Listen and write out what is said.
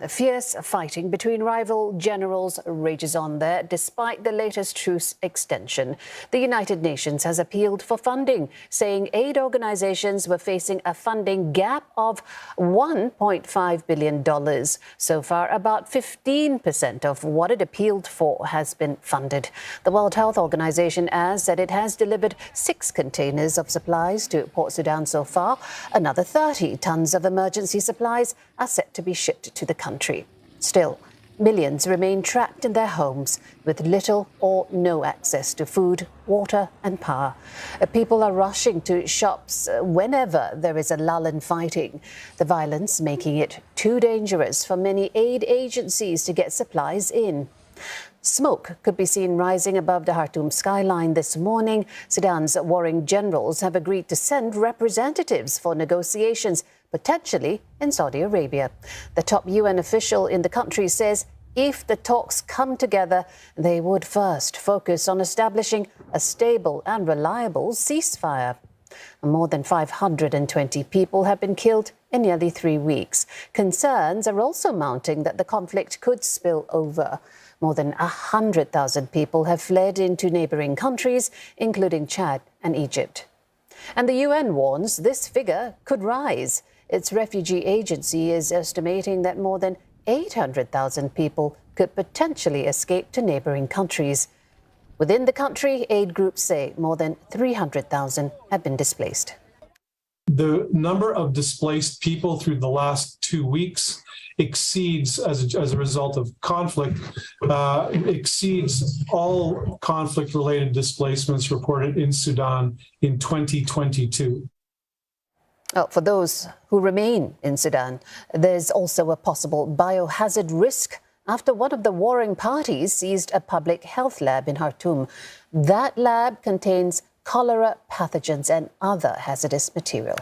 Fierce fighting between rival generals rages on there despite the latest truce extension. The United Nations has appealed for funding, saying aid organizations were facing a funding gap of $1.5 billion. So far, about 15% of what it appealed for has been funded. The World Health Organization adds that it has delivered 6 containers of supplies to Port Sudan so far. Another 30 tons of emergency supplies are set to be shipped to the country. Still, millions remain trapped in their homes with little or no access to food, water and power. People are rushing to shops whenever there is a lull in fighting, the violence making it too dangerous for many aid agencies to get supplies in. Smoke could be seen rising above the Khartoum skyline this morning. Sudan's warring generals have agreed to send representatives for negotiations, potentially in Saudi Arabia. The top UN official in the country says if the talks come together, they would first focus on establishing a stable and reliable ceasefire. More than 520 people have been killed in nearly 3 weeks. Concerns are also mounting that the conflict could spill over. More than 100,000 people have fled into neighbouring countries, including Chad and Egypt. And the UN warns this figure could rise. Its refugee agency is estimating that more than 800,000 people could potentially escape to neighbouring countries. Within the country, aid groups say more than 300,000 have been displaced. The number of displaced people through the last 2 weeks exceeds, as a result of conflict, exceeds all conflict-related displacements reported in Sudan in 2022. For those who remain in Sudan, there's also a possible biohazard risk after one of the warring parties seized a public health lab in Khartoum. That lab contains cholera pathogens and other hazardous material.